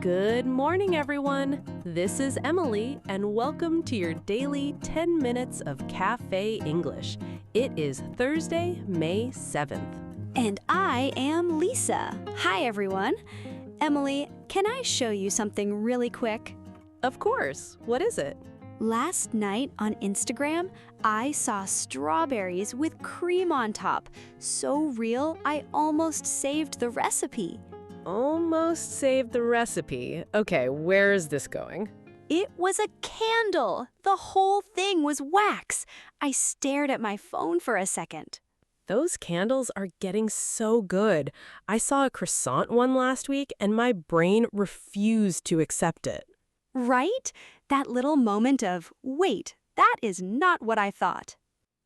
Good morning, everyone. This is Emily, and welcome to your daily 10 minutes of Cafe English. It is Thursday, May 7th. And I am Lisa. Hi, everyone. Emily, can I show you something really quick? Of course. What is it? Last night on Instagram, I saw strawberries with cream on top. So real, I almost saved the recipe. Almost saved the recipe. Okay, where is this going? It was a candle. The whole thing was wax. I stared at my phone for a second. Those candles are getting so good. I saw a croissant one last week, and my brain refused to accept it. Right? That little moment of, wait, that is not what I thought.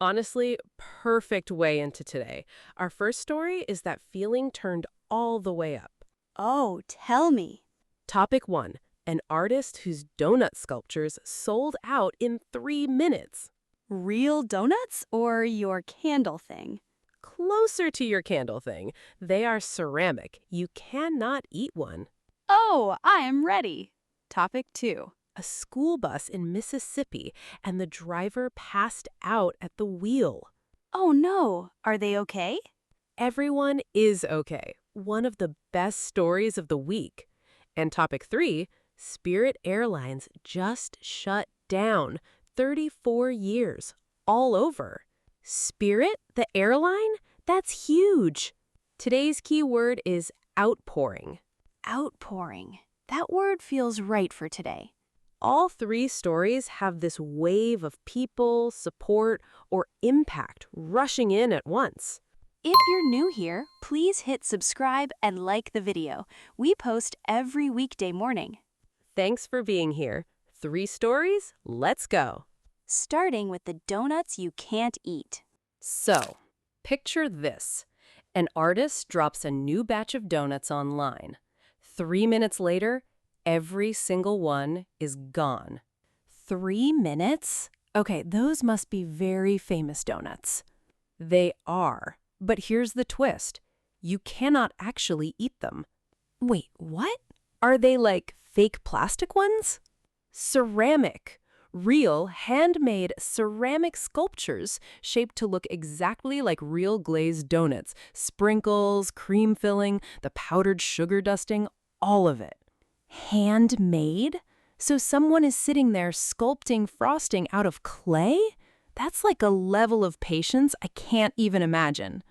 Honestly, perfect way into today. Our first story is that feeling turned all the way up. Oh, tell me. Topic 1. An artist whose donut sculptures sold out in 3 minutes. Real donuts or your candle thing? Closer to your candle thing. They are ceramic. You cannot eat one. Oh, I am ready. Topic 2. A school bus in Mississippi, and the driver passed out at the wheel. Oh no, are they okay? Everyone is okay. One of the best stories of the week. And topic 3, Spirit Airlines just shut down. 34 years, all over. Spirit, the airline? That's huge. Today's key word is outpouring. Outpouring. That word feels right for today. All 3 stories have this wave of people, support, or impact rushing in at once. If you're new here, please hit subscribe and like the video. We post every weekday morning. Thanks for being here. 3 stories, let's go. Starting with the donuts you can't eat. So, picture this. An artist drops a new batch of donuts online. 3 minutes later, every single one is gone. 3 minutes? Okay, those must be very famous donuts. They are. But here's the twist. You cannot actually eat them. Wait, what? Are they like fake plastic ones? Ceramic. Real, handmade ceramic sculptures shaped to look exactly like real glazed donuts. Sprinkles, cream filling, the powdered sugar dusting, all of it. Handmade? So someone is sitting there sculpting frosting out of clay? That's like a level of patience I can't even imagine.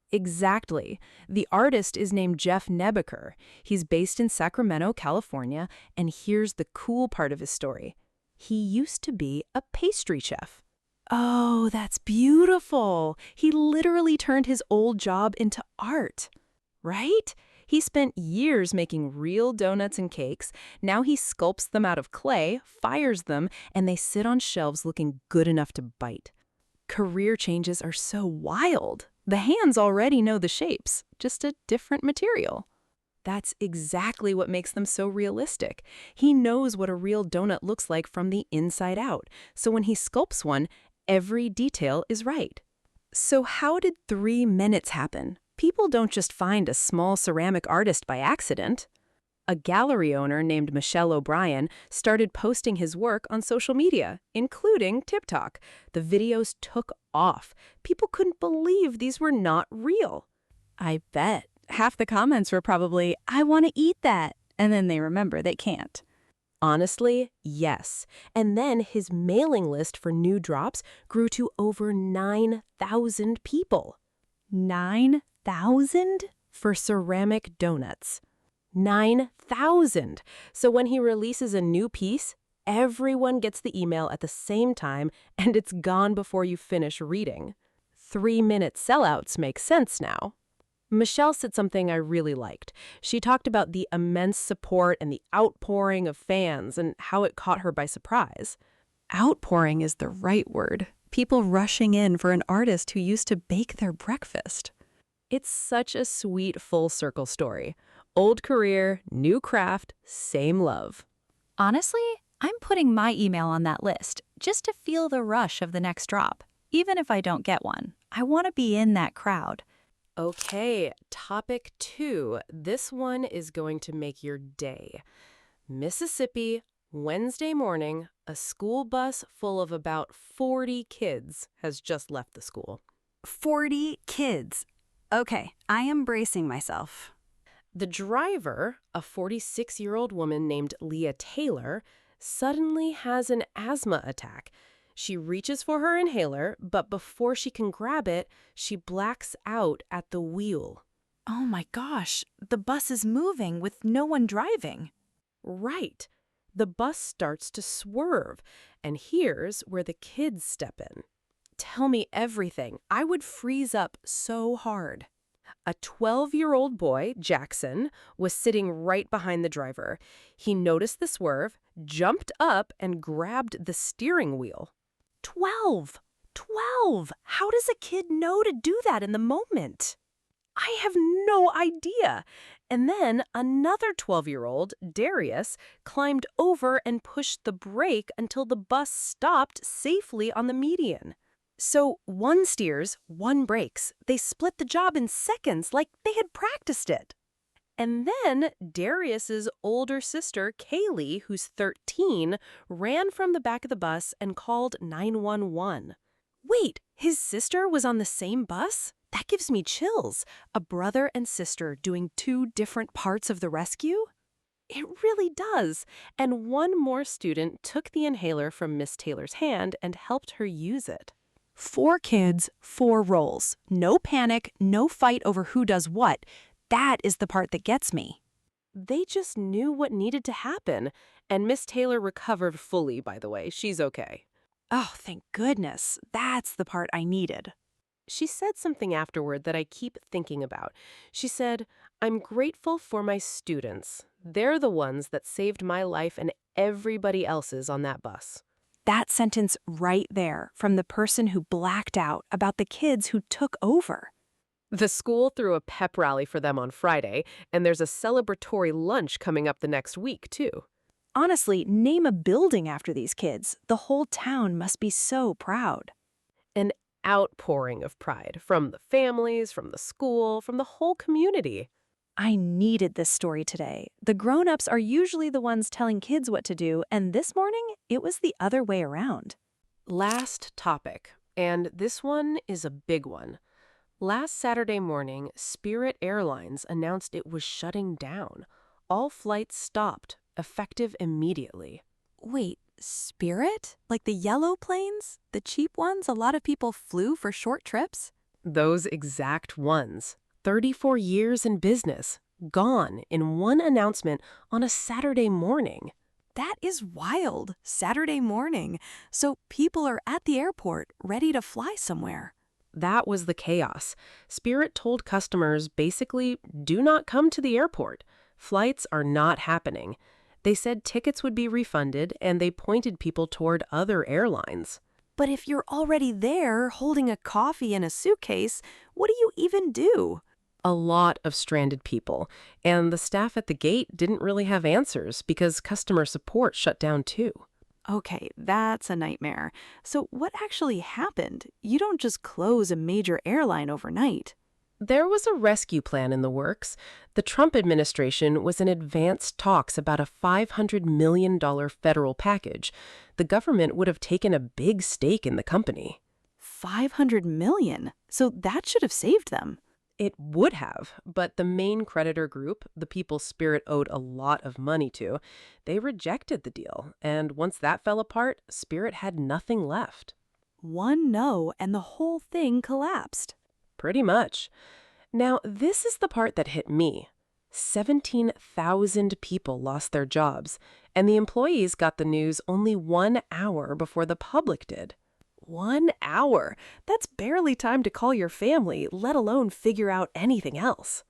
Exactly. The artist is named Jeff Nebeker. He's based in Sacramento, California, and here's the cool part of his story. He used to be a pastry chef. Oh, that's beautiful. He literally turned his old job into art, right? He spent years making real donuts and cakes. Now he sculpts them out of clay, fires them, and they sit on shelves looking good enough to bite. Career changes are so wild. The hands already know the shapes, just a different material. That's exactly what makes them so realistic. He knows what a real donut looks like from the inside out, so when he sculpts one, every detail is right. So how did 3 minutes happen? People don't just find a small ceramic artist by accident. A gallery owner named Michelle O'Brien started posting his work on social media, including TikTok. The videos took off. People couldn't believe these were not real. I bet. Half the comments were probably, I want to eat that. And then they remember they can't. Honestly, yes. And then his mailing list for new drops grew to over 9,000 people. 9,000? For ceramic donuts. 9,000. So when he releases a new piece, everyone gets the email at the same time, and it's gone before you finish reading. 3-minute sellouts make sense now. Michelle said something I really liked. She talked about the immense support and the outpouring of fans and how it caught her by surprise. Outpouring is the right word. People rushing in for an artist who used to bake their breakfast. It's such a sweet full circle story. Old career, new craft, same love. Honestly, I'm putting my email on that list just to feel the rush of the next drop. Even if I don't get one, I want to be in that crowd. Okay, topic 2. This one is going to make your day. Mississippi, Wednesday morning, a school bus full of about 40 kids has just left the school. 40 kids. Okay, I am bracing myself. The driver, a 46-year-old woman named Leah Taylor, suddenly has an asthma attack. She reaches for her inhaler, but before she can grab it, she blacks out at the wheel. Oh my gosh, the bus is moving with no one driving. Right. The bus starts to swerve, and here's where the kids step in. Tell me everything. I would freeze up so hard. A 12-year-old boy, Jackson, was sitting right behind the driver. He noticed the swerve, jumped up, and grabbed the steering wheel. 12! How does a kid know to do that in the moment? I have no idea. And then another 12-year-old, Darrius, climbed over and pushed the brake until the bus stopped safely on the median. So one steers, one brakes. They split the job in seconds like they had practiced it. And then Darrius's older sister, Kayleigh, who's 13, ran from the back of the bus and called 911. Wait, his sister was on the same bus? That gives me chills. A brother and sister doing two different parts of the rescue? It really does. And one more student took the inhaler from Miss Taylor's hand and helped her use it. 4 kids, 4 roles. No panic, no fight over who does what. That is the part that gets me. They just knew what needed to happen. And Miss Taylor recovered fully, by the way. She's okay. Oh, thank goodness. That's the part I needed. She said something afterward that I keep thinking about. She said, "I'm grateful for my students. They're the ones that saved my life and everybody else's on that bus." That sentence right there from the person who blacked out about the kids who took over. The school threw a pep rally for them on Friday, and there's a celebratory lunch coming up the next week, too. Honestly, name a building after these kids. The whole town must be so proud. An outpouring of pride from the families, from the school, from the whole community. I needed this story today. The grown-ups are usually the ones telling kids what to do, and this morning, it was the other way around. Last topic, and this one is a big one. Last Saturday morning, Spirit Airlines announced it was shutting down. All flights stopped, effective immediately. Wait, Spirit? Like the yellow planes? The cheap ones a lot of people flew for short trips? Those exact ones. 34 years in business, gone in one announcement on a Saturday morning. That is wild. Saturday morning. So people are at the airport, ready to fly somewhere. That was the chaos. Spirit told customers basically, do not come to the airport. Flights are not happening. They said tickets would be refunded, and they pointed people toward other airlines. But if you're already there holding a coffee and a suitcase, what do you even do? A lot of stranded people, and the staff at the gate didn't really have answers because customer support shut down too. Okay, that's a nightmare. So what actually happened? You don't just close a major airline overnight. There was a rescue plan in the works. The Trump administration was in advanced talks about a $500 million federal package. The government would have taken a big stake in the company. $500 million? So that should have saved them. It would have, but the main creditor group, the people Spirit owed a lot of money to, they rejected the deal. And once that fell apart, Spirit had nothing left. One no, and the whole thing collapsed. Pretty much. Now, this is the part that hit me. 17,000 people lost their jobs, and the employees got the news only 1 hour before the public did. 1 hour. That's barely time to call your family, let alone figure out anything else.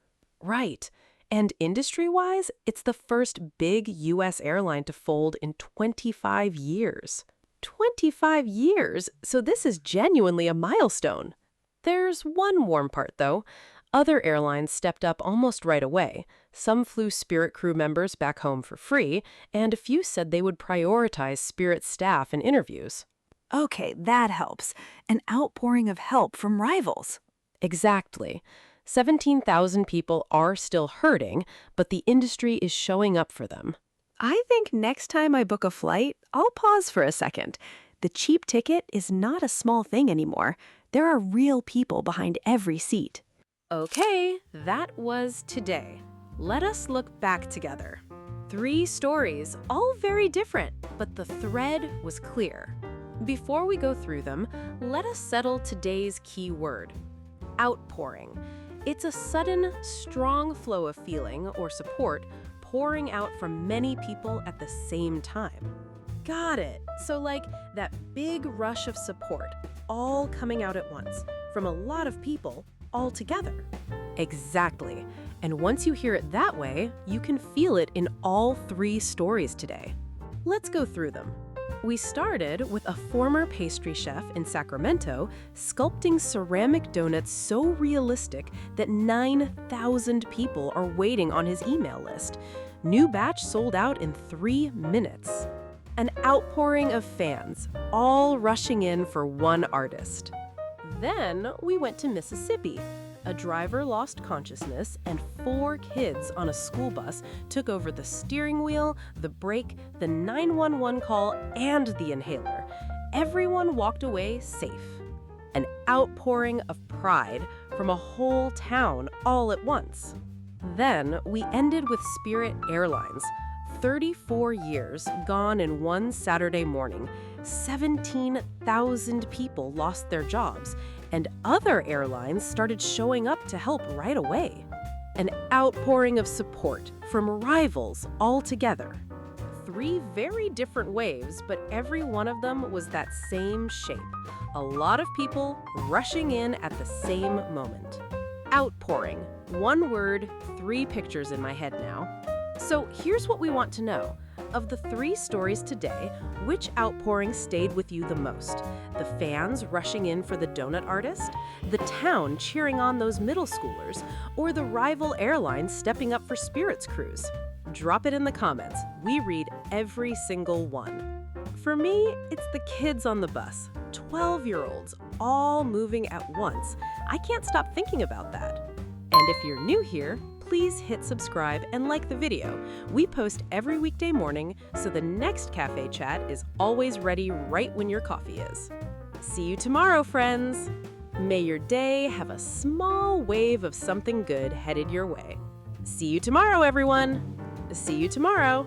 Right. And industry-wise, it's the first big U.S. airline to fold in 25 years. 25 years? So this is genuinely a milestone. There's one warm part, though. Other airlines stepped up almost right away. Some flew Spirit crew members back home for free, and a few said they would prioritize Spirit staff in interviews. Okay, that helps. An outpouring of help from rivals. Exactly. 17,000 people are still hurting, but the industry is showing up for them. I think next time I book a flight, I'll pause for a second. The cheap ticket is not a small thing anymore. There are real people behind every seat. Okay, that was today. Let us look back together. 3 stories, all very different, but the thread was clear. Before we go through them, let us settle today's key word: outpouring. It's a sudden, strong flow of feeling or support pouring out from many people at the same time. Got it. So like that big rush of support, all coming out at once, from a lot of people, all together. Exactly. And once you hear it that way, you can feel it in all 3 stories today. Let's go through them. We started with a former pastry chef in Sacramento sculpting ceramic donuts so realistic that 9,000 people are waiting on his email list. New batch sold out in 3 minutes. An outpouring of fans, all rushing in for one artist. Then we went to Mississippi. A driver lost consciousness and 4 kids on a school bus took over the steering wheel, the brake, the 911 call, and the inhaler. Everyone walked away safe. An outpouring of pride from a whole town all at once. Then we ended with Spirit Airlines. 34 years gone in one Saturday morning. 17,000 people lost their jobs, and other airlines started showing up to help right away. An outpouring of support from rivals all together. 3 very different waves, but every one of them was that same shape. A lot of people rushing in at the same moment. Outpouring. 1 word, 3 pictures in my head now. So here's what we want to know. Of the 3 stories today, which outpouring stayed with you the most? The fans rushing in for the donut artist? The town cheering on those middle schoolers? Or the rival airlines stepping up for Spirit's cruise? Drop it in the comments. We read every single one. For me, it's the kids on the bus. 12-year-olds, all moving at once. I can't stop thinking about that. And if you're new here, please hit subscribe and like the video. We post every weekday morning, so the next cafe chat is always ready right when your coffee is. See you tomorrow, friends! May your day have a small wave of something good headed your way. See you tomorrow, everyone! See you tomorrow!